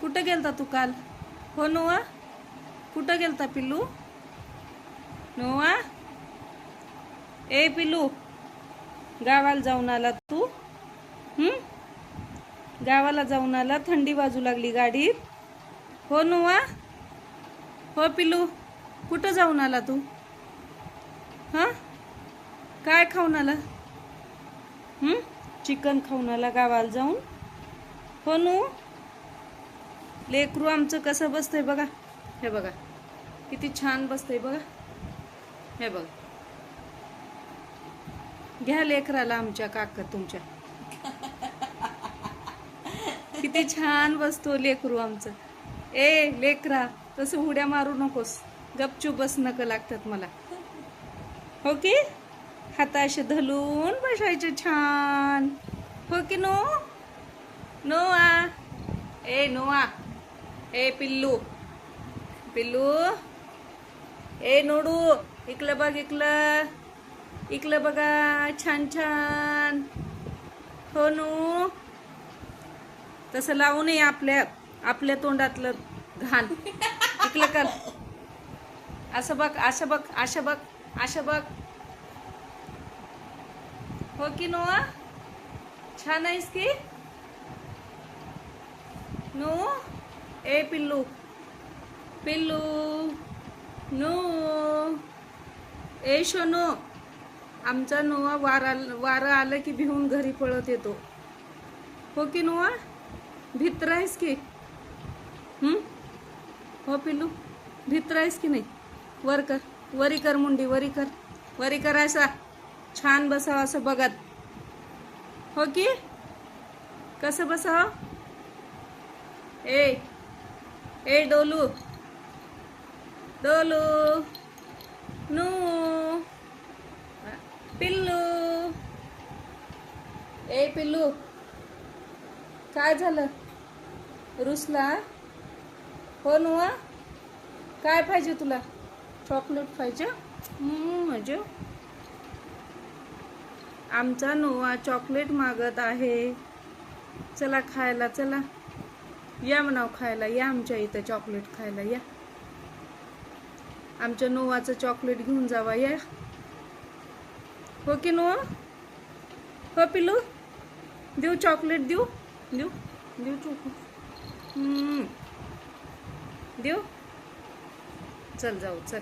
कुठं गेलता तू काल? हो नोआ, कुठं गेलता पिल्लू? नोआ, ए पिल्लू, गावाला जाऊन आला तू? गावाला जाऊन आला, थंडी वाजू लागली गाडीत. हो नोआ, हो पिल्लू, कुठं जाऊन आला तू? हां, काय खाऊन आला? चिकन खाऊन आला गावाला जाऊन. हो नू, लेकरू आमचं कसं बसतंय बघा. हे बघा किती छान बसतंय बघा. हे बघ, घ्या लेकराला आमच्या काका तुमच्या. किती छान बसतो लेकरू आमचं. ए लेकरा, तसं उड्या मारू नकोस, गपचूप बस. नकं लागतात मला. हो की हाताशी धलून बसायचे छान. हो की नो? नोआ, ए नोआ, ए पिल्लू, पिल्लू, ए नोडू, इकलं बघ, इकलं, इकलं बघा, छान छान. हो नू, तसं लावू नये आपल्या तोंडातलं घाण. इकलं कर, असं बघ, असं बघ, असं बघ, असं बघ. हो की नोआ, छान आहेस की नो? ए पिल्लू, पिल्लू, नो, ए शोनो, आमचा नोआ वारं आलं की भिवून घरी पळत येतो. हो की नोआ, भीत आहेस की? हो पिल्लू, भीत आहेस की नाही? वर कर, वरी कर मुंडी, वरी कर, वरी कर. असा छान बसावं असं बघत. हो की कसं बसावं? ए डोलू, डोलू, नू, पिल्लू, ए पिल्लू, काय झालं? रुसला? हो नोआ, काय पाहिजे तुला? चॉकलेट पाहिजे? म्हणजे आमचा नोआ चॉकलेट मागत आहे. चला खायला, चला या म्हणाव खायला, या आमच्या इथं चॉकलेट खायला या. आमच्या नोआचं चॉकलेट घेऊन जावा या. हो की नोआ? हो पिल्लू, देऊ चॉकलेट, देऊ देऊ देऊ चॉकलेट, देऊ. चल जाऊ, चल.